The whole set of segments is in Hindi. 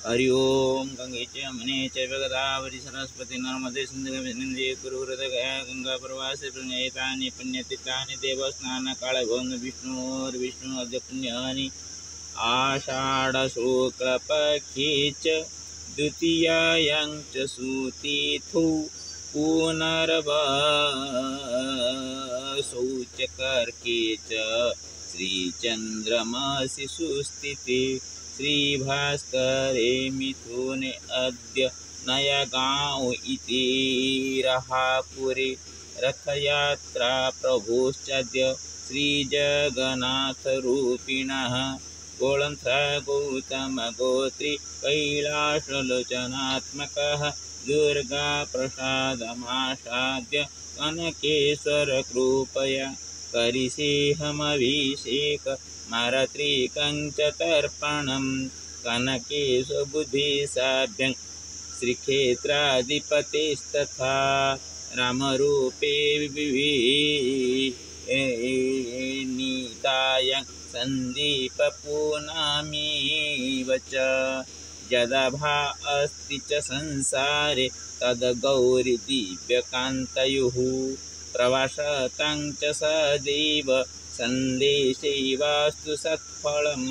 हरि ओम गंगे च यमुने चैव गोदावरी सरस्वती नर्मदे सिन्धु कुरुहृदगया गंगा प्रवासे पुण्यैतानि पुण्यतीर्थानि देवस्नानकाले भवन् विष्णु अद्य पुण्यानि आषाढ़ शुक्ल पक्षे च द्वितीयायां च सुतिथौ पुनर्वसौ च कर्के च श्रीचन्द्रमसि सुस्थिते श्रीभास्करे मिथुने अद्य नयगांव इति रहापुरे रथयात्रा प्रभोश्चाद्य श्रीजगन्नाथरूपिणः गोळन्थ गौतम गोत्री कैलासलोचनात्मकः दुर्गा प्रसादमासाद्य कनकेश्वर कृपया करिषेऽहमभिषेक मारत्रिकं च तर्पणं कनकेशबुद्धिसाभ्यं श्रीक्षेत्राधिपतिस्तथा रामरूपे विनीतायं सन्दीपपूर्णमीव च यदभा अस्ति च संसारे तद्गौरी दिव्यकान्तयुः प्रवासतां च सदैव सन्देशैवास्तु सत्फलं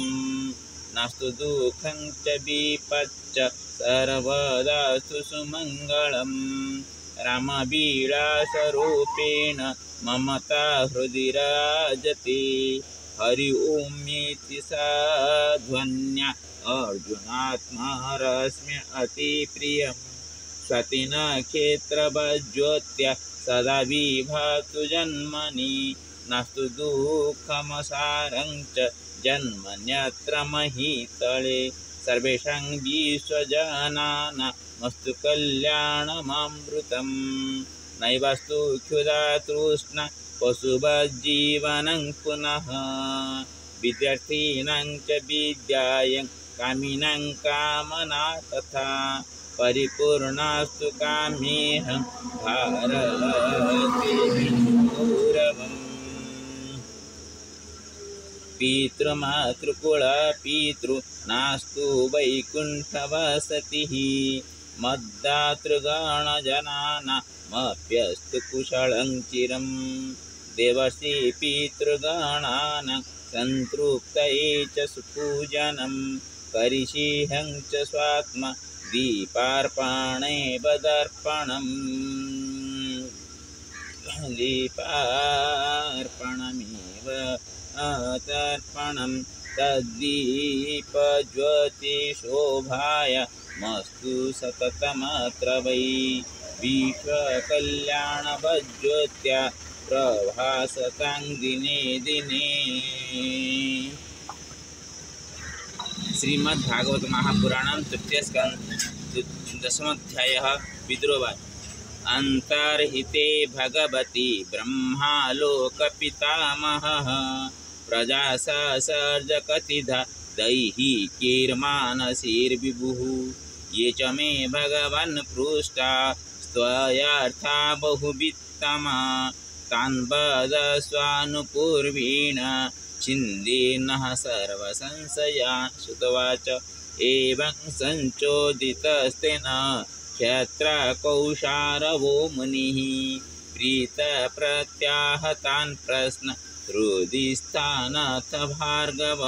नास्तु दुःखं च विपच्च सर्वदास्तु सुमङ्गलं रामविलासरूपेण ममता हृदि राजते हरि ओमीति साध्वन्या अर्जुनात्मा अतिप्रियं स्वतिनक्षेत्रवज्योत्या सदा विभातु जन्मनि नास्तु दुःखमसारं च जन्मन्यत्र महीतले सर्वेषां विश्वजनानामस्तु कल्याणममृतं नैवास्तु क्षुधा तृष्णा पशुवज्जीवनं पुनः विद्यार्थिनां च विद्यायं कामिनां कामना तथा परिपूर्णास्तु कामेहं भारते गौरवम् पितृमातृकुलपितॄणास्तु वैकुण्ठवसतिः मद्दातृगणजनानामप्यस्तु कुशलं चिरं देवर्षि पितृगणानां सन्तृप्तये च सुपूजनं करिष्येऽहं च स्वात्मा दीपार्पणे वदर्पणम् दीपार्पणमेव तर्पणं तद्दीपज्योतिशोभाय मस्तु सततमत्र वै विश्वकल्याणवज्योत्या प्रभासतां दिने दिने। श्रीमद्भागवत महापुराणं तृतीय स्कंद 10वाध्यायः विद्रोहः अंतर्हिते भगवती ब्रह्मालोकपितामहः प्रजाससर्ज कतिधा दैहिकीर्मानसीर्विभुः ये च मे भगवन् पृष्टा स्त्वयार्था बहुवित्तमा तान् वदस्वानुपूर्वेण छिन्देनः सर्वसंशयान् श्रुतवाच एवं संचोदितस्तेन क्षत्रकौशारवो मुनिः प्रीतप्रत्याहतान् प्रश्न हृदि स्थानाथ भार्गव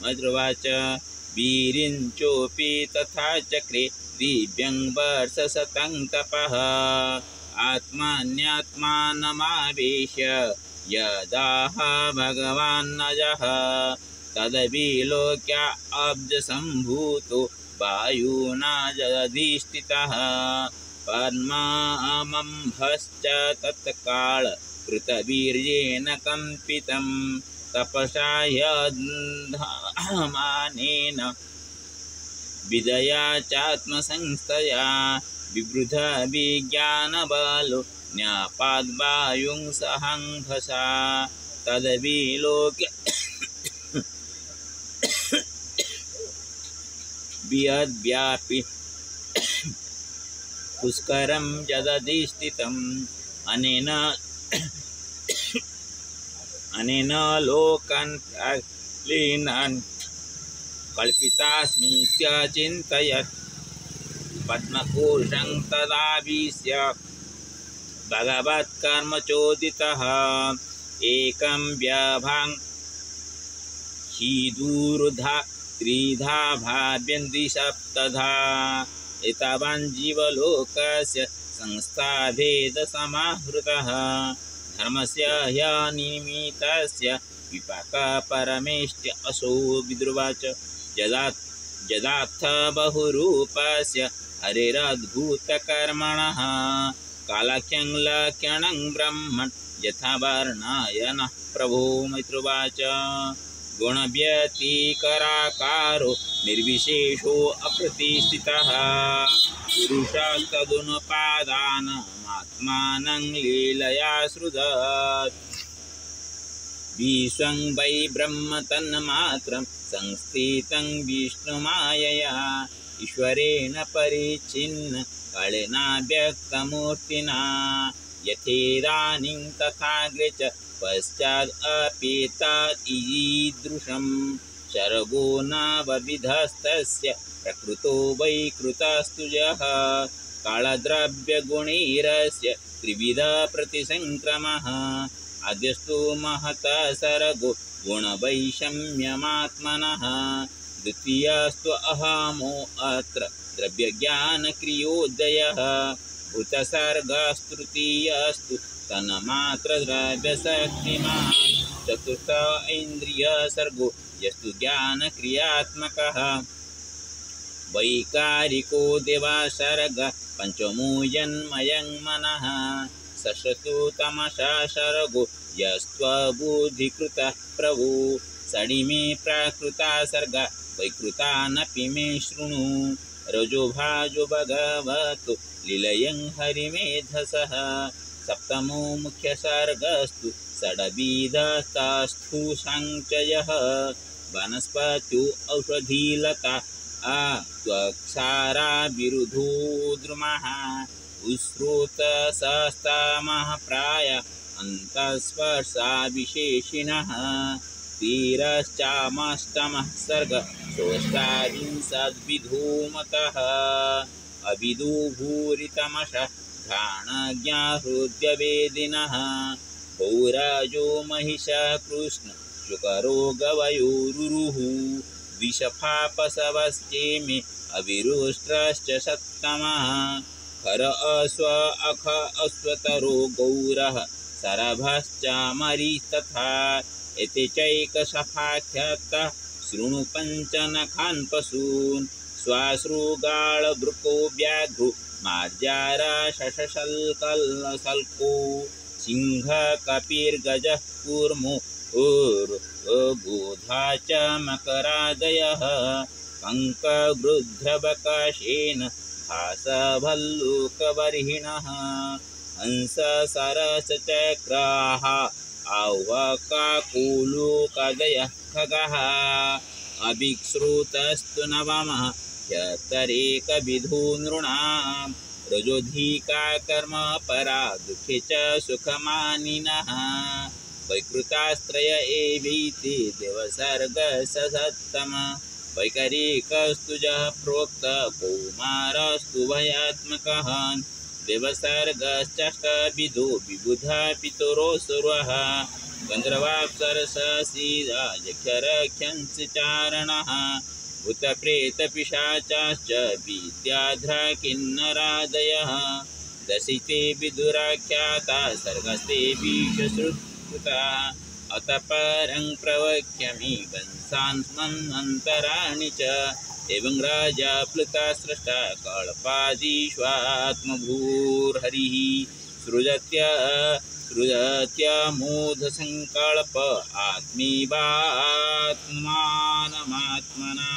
मद्रुवाच वीरिञ्चोऽपि तथा चक्रे दिव्यं वर्षशतं तपः आत्मान्यात्मानमावेश्य यदाह भगवान्नजः तदविलोक्य अब्जसम्भूतो वायुना जधिष्ठितः पद्मामम्भश्च तत्काल कृतवीर्येण कम्पितं तपसा यद्धमानेन विदया चात्मसंस्थया विवृध विज्ञानबलो न्यापाद्वायुं सहंभसा तदविलोक्य वियद्व्यापि पुष्करं जदधिष्ठितम् अनेन लोकान् लीनान् कल्पितास्मीत्यचिन्तयत् पद्मकोशं तदावीस्य भगवत्कर्मचोदितः एकं व्यभां हीदूर्धा त्रिधा भाव्यन्द्विसप्तधा एतावान् जीवलोकस्य संस्थाभेदसमाहृतः धर्मस्य ह्यनिमित्तस्य विपाकपरमेष्टि असौ विद्रुवाच यदार्थ बहुरूपस्य हरेरद्भुतकर्मणः कालाख्यं लक्षणं ब्रह्मन् यथा वर्णयनः प्रभो मैत्रुवाच गुणव्यतिकराकारो निर्विशेषो अप्रतिष्ठितः पुरुषस्तदनुपादानमात्मानं लीलया सृजत् विश्वं वै ब्रह्म तन्मात्रं संस्थितं विष्णुमायया ईश्वरेण परिच्छिन्न कालेना व्यक्तमूर्तिना यथेदानीं तथाग्रे च पश्चादपि तदीदृशं सर्गो नवविधस्तस्य प्रकृतो वैकृतस्तुजः कालद्रव्यगुणैरस्य त्रिविध प्रतिसंक्रमः आद्यस्तु महतः सर्गो गुणवैषम्यमात्मनः द्वितीयस्तु अहमो अत्र द्रव्यज्ञानक्रियोदयः भूतसर्गस्तृतीयस्तु तन्मात्रद्रव्यशक्तिमान् चतुर्थ इन्द्रियसर्गो यस्तु ज्ञानक्रियात्मकः वैकारिको देवसर्ग पञ्चमो यन्मयं मनः षष्ठो तमसा सर्गो यस्त्वबुद्धिकृतः प्रभो षडिमे प्राकृता सर्गा वैकृतानपि मे शृणु रजोभाजो भगवतो लीलयं हरिमेधसः सप्तमो मुख्यसर्गस्तु षड्विधस्तस्थु सञ्चयः वनस्पत्यो औषधीलता त्वक्षारा विरुधो द्रुमः उस्रोतसस्तमः प्राय अन्तःस्पर्शाविशेषिणः तीरश्चामष्टमः सर्ग षोष्ठाविंशद्विधूमतः अविदो भूरितमशः घ्राणज्ञाहृद्यवेदिनः भौराजो महिषः कृष्ण शुकरो गवयोरुरुः द्विषफापशवश्चेमे अविरुष्ट्रश्च सप्तमः खर अश्व अख अश्वतरो गौरः सरभश्च मरीस्तथा एते चैकशफाख्यातः शृणु पञ्चनखान् पशून् श्वाश्रुगाळवृको व्याघ्रो मार्जारा शशशल्कल्सल्को सिंह कपिर्गजः कूर्मो ऊर्वोधा च मकरादयः कङ्कवृद्धबकाशेन भासभल्लुकबर्हिणः हंससरसचक्राः आह्वकाकुलुकदयः खगः अभिश्रुतस्तु नवमः ह्यतरेकविधो नृणां रजोधिका कर्मपरा दुःखे च सुखमानिनः वैकृतास्त्रय एवैते देवसर्गसत्तम वैकरिकस्तुजः प्रोक्त कौमारस्तु भयात्मकः देवसर्गश्चाष्टविधो विबुधा पितरोऽसुरः गन्धर्वाप्सरससीदाजक्षरख्यंसचारणः भूतप्रेतपिशाचाश्च विद्याध्रा किन्नरादयः दशिते विदुराख्याता सर्गस्ते विषश्रुता अतः परं प्रवक्ष्यामि वंशान्मन्तराणि च एवं राजा प्लुता स्रष्टा कल्पादिष्वात्मभूर्हरिः सृजत्यमोधसङ्कल्प आत्मीवात्मानमात्मना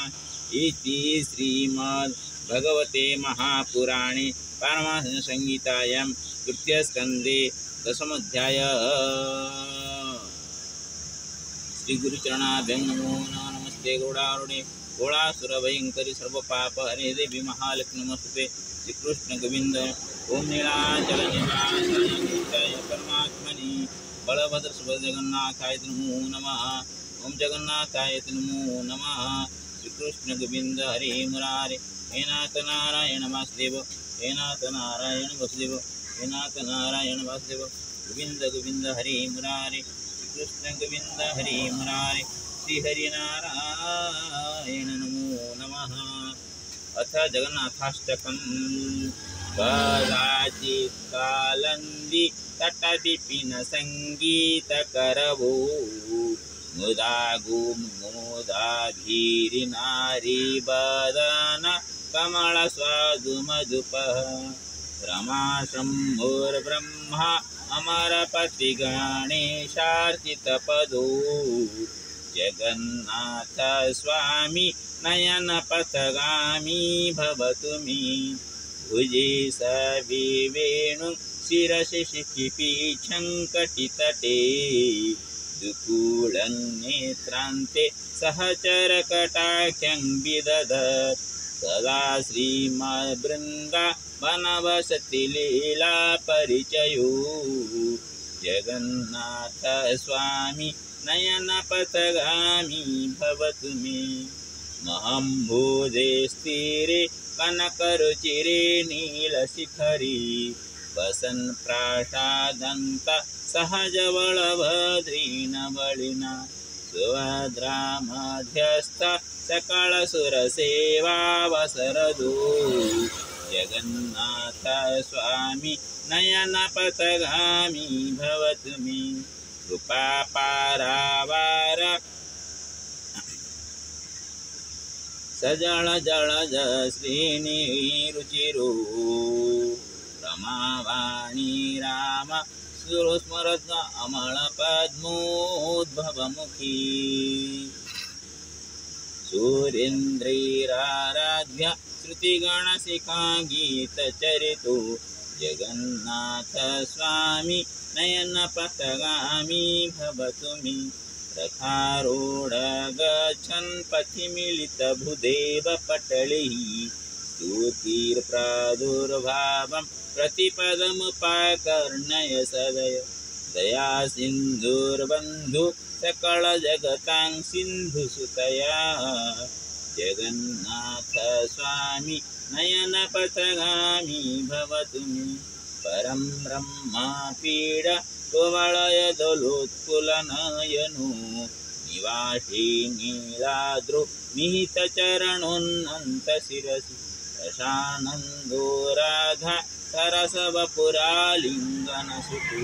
इति श्रीमद्भगवते महापुराणे पारमहंससंहितायां तृतीयस्कन्धे दशमोऽध्यायः। श्रीगुरुचरणाभ्यं नमो नमस्ते गौडारुणे घोड़ासुरभयंकरी सर्वपापहरे देवी महालक्ष्मी नमस्ते श्रीकृष्ण गोविंद ओम नीलाचल निवासाय परमात्मनि बलभद्र सुभद्र जगन्नाथाय नमो नमः ओम जगन्नाथाय नमो नमः श्रीकृष्ण गोविंद हरे मुरारे हे नाथ नारायण वासुदेव हे नाथ नारायण वासुदेव हे नाथ नारायण वासुदेव गोविंद गोविंद हरे मुरारे श्रीकृष्ण गोविंद हरे मुरारे श्री हरि नारायण नमो नमः। अथ जगन्नाथाष्टकम् कदाचित् कालन्दी तटविपिन संगीतकरवो मुदा गुमुदाधीरिनारीबदन कमलस्वादुमधुपः रमाशम्भुर्ब्रह्मा अमरपतिगणेशार्चितपदो जगन्नाथ स्वामी नयनपथगामी भवतु मे भुजे सविवेणु शिरसि शिखिपीच्छङ्कटितटे दुकूलनेत्रान्ते सहचरकटाख्यं विदधत् सदा श्रीमद्बृन्दावनवसति लीलापरिचयो जगन्नाथ स्वामी नयनपथगामी भवतु मे महम्भोजे स्थिरे कनकरुचिरे नीलशिखरी वसन् प्रासादन्त सहजवळभद्रेण बलिना सुभद्रा मध्यस्थ सकलसुरसेवावसरदो जगन्नाथ स्वामी नयनपथगामी भवतु मे कृपापारावार सजल जलज श्रीनिरुचिरो रमावाणी राम सुरस्मरत्न अमलपद्मोद्भवमुखी सूरेन्द्रैराराध्य श्रुतिगणशिखा गीतचरितो जगन्नाथ स्वामी नयनपथगामी भवतु मे रथारूढ गच्छन् पथिमिलितभुदेव पटलैः स्तुतिर्प्रादुर्भावं प्रतिपदमुपाकर्णय सदय दया सिन्धुर्बन्धु सकलजगतां सिन्धुसुतया जगन्नाथ स्वामी नयनपथगामी भवतु मे परं ब्रह्मपीड कुवलयदलोत्कुलनयनो निवासी नीलाद्रु निहितचरणोन्नन्तशिरसि रसानन्दो राधा सरसवपुरालिङ्गनसुतो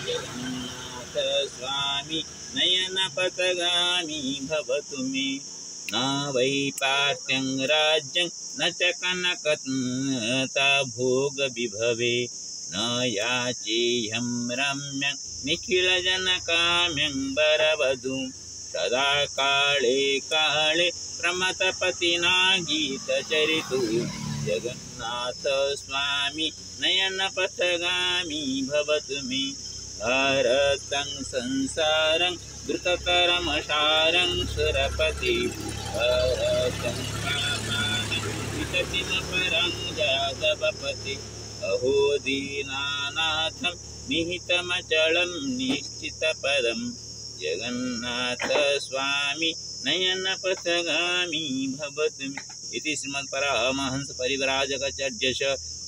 जगन्नाथ स्वामी नयनपथगामी भवतु मे न वै पार्थ्यं राज्यं न च कनकता भोगविभवे न याचेयं रम्यं निखिलजनकाम्यं वरवधूं सदा काले काले प्रमथपतिना गीतचरितो जगन्नाथ स्वामी नयनपथगामी भवतु मे भारतं संसारं द्रुततरमसारं सुरपति भारतं कामानं विततिमपरं जातवपति अहो दीनानाथं निहितमचलं निश्चितपदं जगन्नाथ स्वामी नयनपथगामी भवतु मे इति श्रीमत्परमहंस परिव्राजकाचार्यश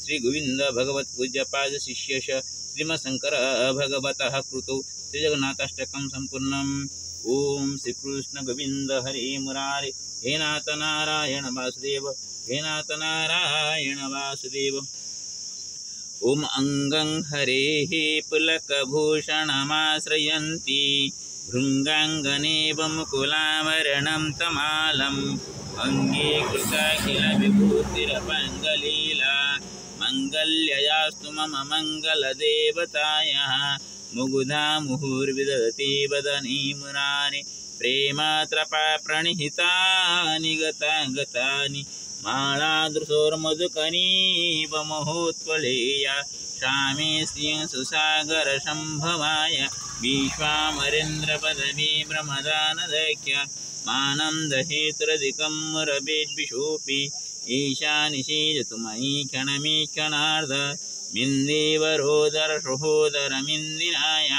श्री गोविंद भगवत पूज्यपाद शिष्यश श्रीमत्शंकर भगवतः कृतौ श्रीजगन्नाथाष्टकं सम्पूर्णम्। ओम श्रीकृष्ण गोविंद हरे मुरारे हे नाथ नारायण वासुदेव हे नाथ नारायण वासुदेव। ओम अंगं हरेः पुलकभूषणमाश्रयन्ति भृङ्गाङ्गनेव मुकुलावरणं तमालम् अङ्गीकृताखिल विभूतिरपङ्गलीला मङ्गल्ययास्तु मम मङ्गलदेवतायाः मुग्धा मुहुर्विदधति वदने मुरारे प्रेमत्रपा प्रणिहितानि गतानि मालादृशोर्मधुकरीव महोत्पलेया शामे श्रियं सुसागरसम्भवाय विश्वामरेन्द्रपदवी ब्रह्मदानदख्य मानं दहेतुरधिकं मुरवेद्विषोऽपि ईशानिषीदतु मयि क्षणमीक्षणार्ध मिन्देवरोदरसहोदरमिन्दिराय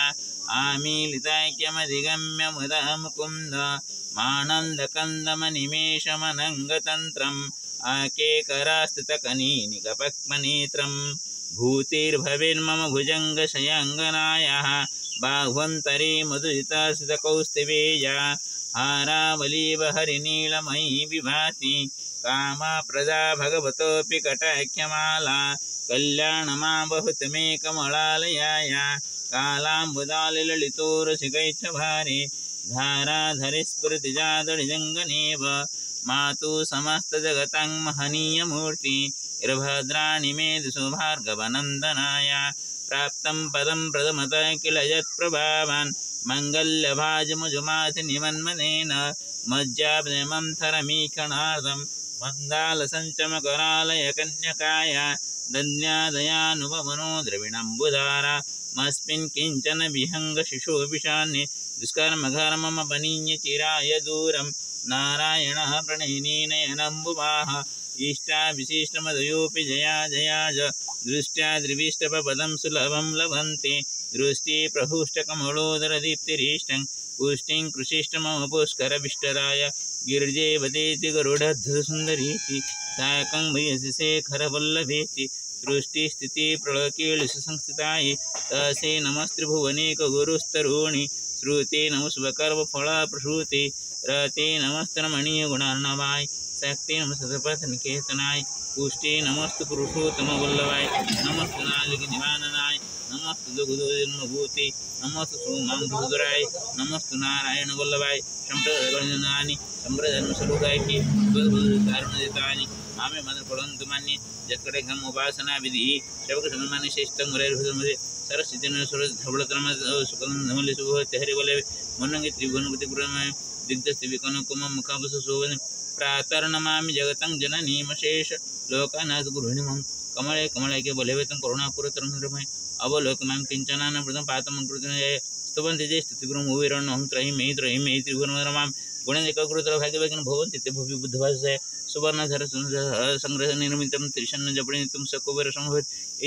आमीलिताख्यमधिगम्य मुदमुकुन्द मानन्दकन्दमनिमेषमनङ्गतन्त्रम् आकेकरास्थितकनीनिकपक्मनेत्रम् भूतिर्भवेन्मम भुजङ्गशयाङ्गनायाः बाह्वन्तरे मधुरितासितकौस्तुभेया हारावलीवहरिनीलमयी विभाति कामप्रदा भगवतोऽपि कटाख्यमाला कल्याणमां बहुतमे कमलालयाय कालाम्बुदालिललितोरसिकैच्छभारे धाराधरिस्फुरतिजादडिजङ्गनेव मातु समस्तजगतां महनीयमूर्ति इर्भद्राणि मे दिशो भार्गवनन्दनाय प्राप्तं पदं प्रथमत किल यत्प्रभावान् मङ्गल्यभाजमुजुमाति निमन्मनेन मज्जाप्रेमं थरमीक्षणार्धं मन्दालसञ्चमकरालय कन्यकाय दन्यादयानुभवनो द्रविणम्बुधारा मस्मिन् किञ्चन विहङ्गशिशोभिषान्ये दुष्कर्मघर्ममपनीय चिराय दूरं नारायणः प्रणयिनीनयनम्बुवाः इष्टाविशिष्टमदयोऽपि जया जयाज दृष्ट्या द्रिविष्टपदं सुलभं लभन्ते दृष्टि प्रहुष्टकमलोदरदीप्तिरीष्टं पुष्टिं कृशिष्टमम पुष्करविष्टराय गिरिजेवतीति गरुडध्वजसुन्दरीति साकं भयसि शेखरवल्लभेति सृष्टिस्थितिप्रलयकेलिषु संस्थितायै तसे नमस्त्रिभुवनेकगुरुस्तरूणि श्रुते नमस्वकर्मफलप्रसूते रते नमस्तरमणीयगुणार्णवाय शक्ति नमस्तपथनिकेतनाय पुष्टि नमस्तु पुरुषोत्तमवल्लभाय नमस्तु नालिकनिवारणाय नमस्तु दुग्धोजन्मभूते नमस्तु सोमांधुराय नमस्तु नारायणवल्लभाय संप्रदानि संप्रधर्मस्वरूपायि कारुण्यदितानि मामे मदपडन्तु मान्ये यत्कडे घम उपासना विधि शबकसन्मानि श्रेष्ठं मुरैर्भुजमध्ये सरस्वतीन धवळतम सुकलमले सुभते हरिवले मनंगे त्रिभुवनगति गुरुमय दिग्धस्तिविकनकुम मुखावस सोवन प्रातर्नमामि जगतं जननीमशेष लोकानाथ गृहिणीमं कमले कमले के बलेवेतं करुणापुरतरंगमय अवलोकमां किंचनान प्रथम पातम कृतये स्तवन्ति जे स्तुतिगुरुं उवीरणं त्रयी मे त्रिभुवनरमां गुणेककृतर भाग्यवागिन भवन्ति ते भुवि बुद्धभाषय सुवर्णधर संग्रह निर्मितं त्रिशन्न जपणितं सकुबर संभव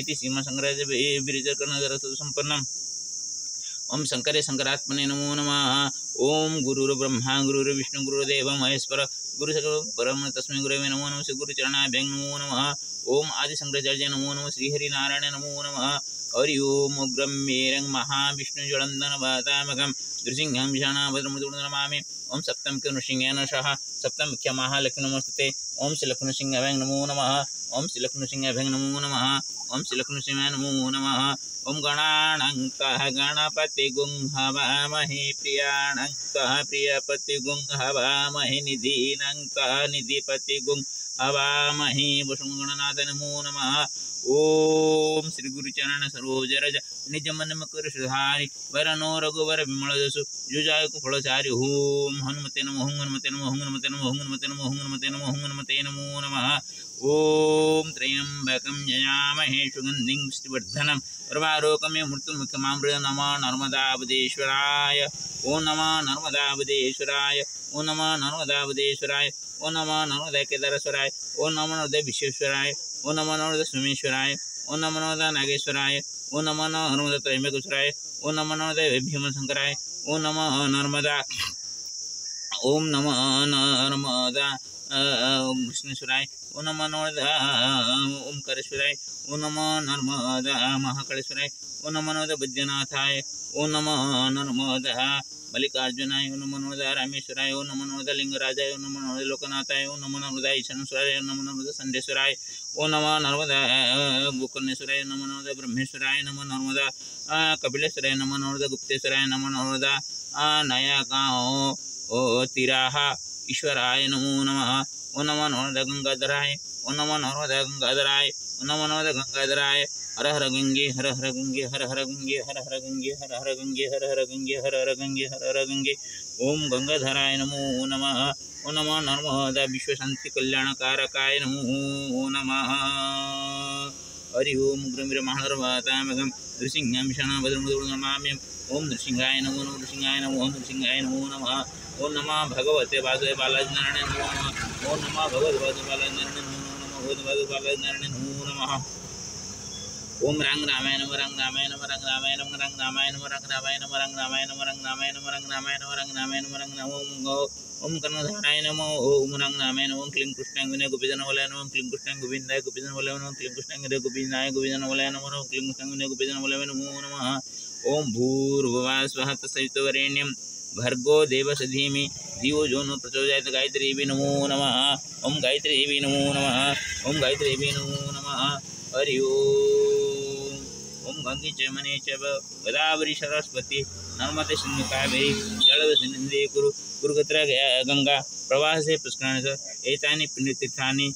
इति सीमा संग्रह बिरिजकर्णधर संपन्नम् ओम शंकरे शंकरात्मने नमो नमः। ओम गुरुर्ब्रह्मा गुरुर्विष्णु गुरुदेव महेश्वर गुरु परम तस्मै गुरवे नमो नमः। श्री गुरुचरणाभ्यं नमो नमः। ओम आदि शंकराचार्य नमो नमः। श्री हरि नारायण नमो नमः। हरि ओम उग्रं वीरं महाविष्णु ज्वलन्दन वातामकं नृसिंहं विषाणाभद्रमुद्रनमामि। ओम सप्तम के नृसिंहेन सह सप्तम मुख्य महालक्ष्मी नमस्ते। ओम श्री लक्ष्मीसिंहाभ्यं नमो नमः। ओम श्री लक्ष्मीसिंहाभ्यं नमो नमः। ओम श्री लक्ष्मीसिंहाय नमो नमः। ओम गणानाङ्कः गणपति गुं हवामहे प्रियाणाङ्कः प्रियपति गुं हवामहे निधीनाङ्कः निधिपति गुं हवामहे वसुगणनाथ नमो नमः। ओम श्री गुरुचरण सरोज रज निज मन मकर सुधारि वरनो रघुवर विमल जसु जुजाय कुफलचारि। ओम हनुमते नमः। हनुमते नमः। हनुमते नमः। हनुमते नमः। हनुमते नमः। हनुमते नमो नमः। ओम त्र्यंबकं यजामहे सुगन्धिं पुष्टिवर्धनं सर्वारोगमे मृत्युमुख्यमामृत। नमः नर्मदावदेश्वराय। ओम नमः नर्मदावदेश्वराय। ओम नमः नर्मदावदेश्वराय। ओम नमः नर्मदा केदारेश्वराय। ओम नमः नर्मदा विश्वेश्वराय। ओम नमः नर्मदा सोमेश्वराय। ओम नमः नर्मदा नागेश्वराय। ओम नमः नर्मदा त्रयंबकेश्वराय। ओम नमः नर्मदा भीमशंकराय। ओम नमः नर्मदा ओम नमः नर्मदा कृष्णेश्वराय। ओम नमः नर्मदा ओमकारेश्वराय। ओम नमः नर्मदा महाकालेश्वराय। ओम नमः नर्मदा वैद्यनाथाय। ओम नमः नर्मदा मल्लिकार्जुनाय। ओम नमः नर्मदा रामेश्वराय। ओम नमः नर्मदा लिंगराजाय। ओम नमः नर्मदा लोकनाथाय। ओम नमः नर्मदा ईशानेश्वराय। ओम नमः नर्मदा संडेश्वराय। ओम नमः नर्मदा गोकर्णेश्वराय। नमः नर्मदा ब्रह्मेश्वराय। नमः नर्मदा कपिलेश्वराय। नमः नर्मदा गुप्तेश्वराय। नमः नर्मदा नयागांव तिराह ईश्वराय नमो नमः। ओम नमः नर्मदा गंगाधराय। ओम नमः नर्मदा गंगाधराय। ओम नमः नर्मदा गंगाधराय। हर हर गंगे हर हर गंगे हर हर गंगे हर हर गंगे हर हर गंगे हर हर गंगे हर हर गंगे हर हर गंगे। ओम गंगाधराय नमो नमः। ओम नमः नर्मदा विश्वशांति कल्याणकारकाय नमो नमः। हरि ओम उग्रवीर महानर्मदामगं नृसिंहं विषाणाभद्रमुद्रनमाम्यहम्। ओम नृसिंहाय नमो नमः। नृसिंहाय नमो ओम नृसिंहाय नमो नमः। ओम नमः भगवते वासुदेवाय बालाजी नारायण नमो नमः। ओम नमः भगवते वासुदेवाय बालाजी नारायण नमो नमः। भगवते वासुदेवाय बालाजी नारायण नमो नमः। ओम रंग रामाय नमः रंग रामाय नमः रंग रामाय नमः रंग रामाय नमः रंग रामाय नमः रंग रामाय नमः रंग रामाय नमः रंग रामाय नमः रंग रामाय नमः रंग नमः ओम कर्णधाराय नमः ओम रंग रामाय नमः क्लीं कृष्णाय विनय गोपीजन वलय नमः क्लीं कृष्णाय गोविंदाय गोपीजन वलय नमः क्लीं कृष्णाय विनय गोपीजनाय गोपीजन वलय नमः क्लीं कृष्णाय विनय गोपीजन वलय नमो नमः ओम भूर्भुवः स्वः तत्सवितुर्वरेण्यं भर्गो देवस्य धीमहि धियो यो न प्रचोदयात् गायत्री नमो नमः ओम गायत्री नमो नमः ओम गायत्री नमो नमः हरि ओम ओम गंगे च मने च गोदावरी सरस्वती नर्मदे सिंधु कावेरी जलवसिन्धे कुरुक्षेत्र गंगा प्रवासे पुष्कराणि च एतानि पुण्यतीर्थानि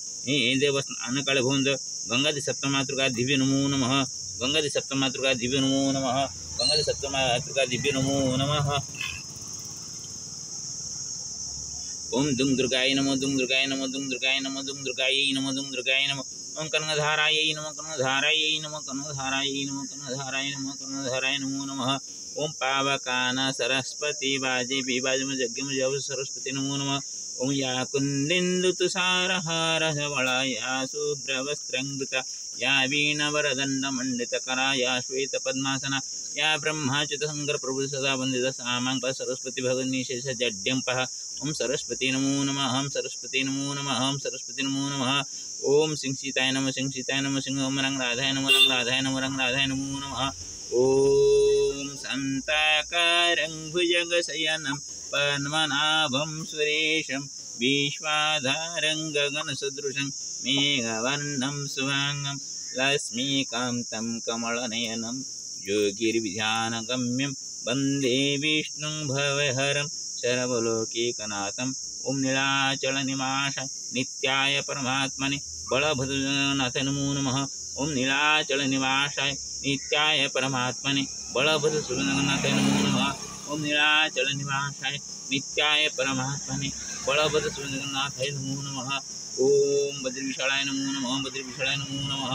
देवस्थानकाले भवन्ति गंगादि सप्तमातृका दिव्य नमो नमः गंगादि सप्तमातृका दिव्य नमो नमः गंगादि सप्तमातृका दिव्य नमो नमः ओम दुम दुर्गाय नमः दुम दुर्गाय नमः दुम दुर्गाय नमः दुम दुर्गाय नमः दुम दुर्गाय नमः ओम कनकधाराय नमः कनकधाराय नमः कनकधाराय नमः कनकधाराय नमः कनकधाराय नमो नमः ओम पावकान सरस्वती वाजे विवाजम यज्ञम जव सरस्वती नमो नमः ओम या कुंदिन्दु तुषारहार वलया शुभ्रवस्त्रंगृता या वीणवरदंड मंडितकरा या श्वेत पद्मासना या ब्रह्माच्युत शंकर प्रभु सदा वंदित सामांक सरस्वती भगवती शेष जड्यंपः ओम सरस्वती नमो नमः हम सरस्वती नमो नमः हम सरस्वती नमो नमः ओम सिंह नमः सिंह ओम रंग राधाय नमः रंग राधाय नमः रंग राधाय नमो नमः ओम संताकारं भुजगशयनं पद्मनाभं सुरेशं विश्वाधारं गगनसदृशं मेघवर्णं शुभांगं लक्ष्मीकान्तं कमलनयनं योगिर्विध्यानगम्यं वन्दे विष्णुं भवहरं सर्वलोकैकनाथम् ओम नीलाचलनिवासाय नित्याय परमात्मने बलभद्रनाथ नमो नमः ओम नीलाचलनिवासाय नित्याय परमात्मने बलभद्रनाथ नमो नमः ओम नीलाचलनिवासाय नित्याय परमात्मने बलभद्रनाथ नमो नमः ओम बद्रीविशालाय नमो नमः बद्रीविशालाय नमो नमः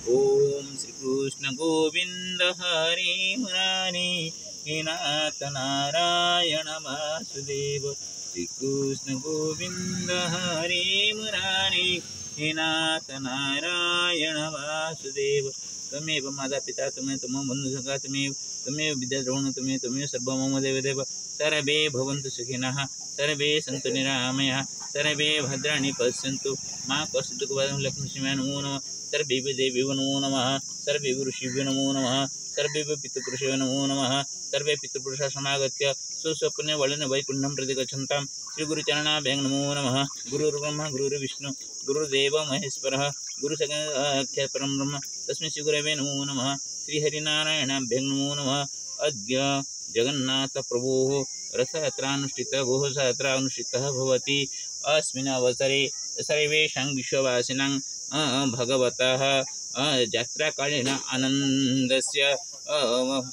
ओम श्री कृष्ण गोविंद हरे मुरारी हे नाथ नारायण वासुदेव श्री कृष्ण गोविंद हरे मुरारी हे नाथ नारायण वासुदेव तमेव माता पिता तमेव तमो बंधु सखा तमेव विद्या द्रोण तमेव सर्व मम देवदेव सर्वे भवन्तु सुखिनः सर्वे सन्तु निरामयाः सर्वे भद्राणि पश्यन्तु मा कश्चित् दुःखभाग् लक्ष्मीशिवाय नमो नमः सर्वेभ्यो देवेभ्यो नमो नमः सर्वेभ्यो ऋषिभ्यो नमो नमः सर्वेभ्यो पितृपुरुषेभ्यो नमो नमः सर्वे पितृपुरुषाः समागत्य स्वस्वपुण्यबलेन वैकुण्ठं प्रति गच्छन्तां श्रीगुरुचरणाभ्यां नमो नमः गुरुर्ब्रह्मा गुरुर्विष्णु गुरुर्देवो महेश्वरः गुरुसाक्षात् परं ब्रह्म तस्मै श्रीगुरवे नमो नमः श्रीहरिनारायणाभ्यां नमो नमः अद्य जगन्नाथप्रभोः रथयात्रानुष्ठितः घोषयात्रानुष्ठितः भवति अस्मिन् अवसरे सर्वेषां विश्ववासिनां भगवतः यात्राकालीन आनन्दस्य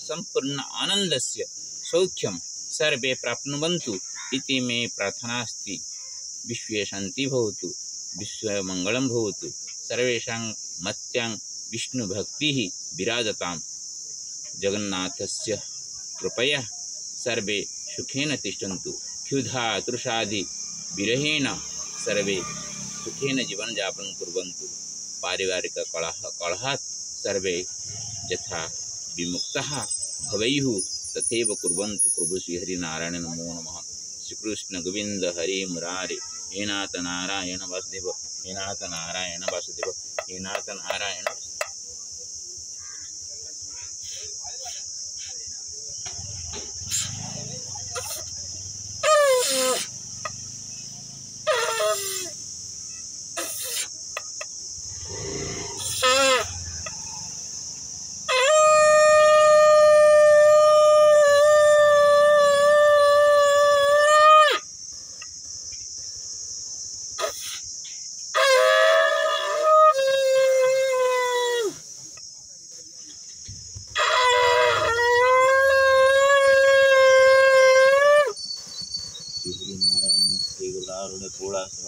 संपूर्ण आनन्दस्य सौख्यं सर्वे प्राप्नुवन्तु इति मे प्रार्थना अस्ति विश्वे शान्तिः भवतु विश्वमङ्गलं भवतु सर्वेषां मत्यां विष्णुभक्तिः विराजतां जगन्नाथस्य कृपया सर्वे सुखेन तिष्ठन्तु क्षुधा तृषादि विरहेण सर्वे सुखेन जीवनयापनं कुर्वन्तु पारिवारिक कलहात् सर्वे यथा विमुक्तः भवेयुः तथैव कुर्वन्तु प्रभु श्रीहरिनारायण नमो नमः श्रीकृष्ण गोविंद हरे मुरारे हे नाथ नारायण वासुदेव हे नाथ नारायण वासुदेव हे नाथ नारायण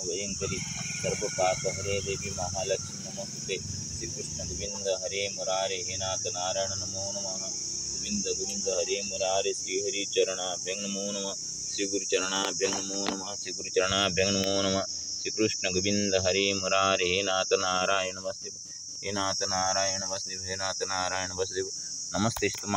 भयंकरी सर्वपापहरे देवी महालक्ष्मी नमोस्तुते श्रीकृष्ण गोविंद हरे मुरारे हे नाथ नारायण नमो नमः गोविंद गोविंद हरे मुरारे श्रीहरि चरणाभ्यं नमो नमः श्रीगुरुचरणाभ्यं नमो नमः श्रीगुरुचरणाभ्यं नमो नमः श्रीकृष्ण गोविंद हरे मुरारे हे नाथ नारायण नमस्ते हे नाथ नारायण वासुदेव, हे नाथ नारायण वासुदेव, नमस्तेस्तु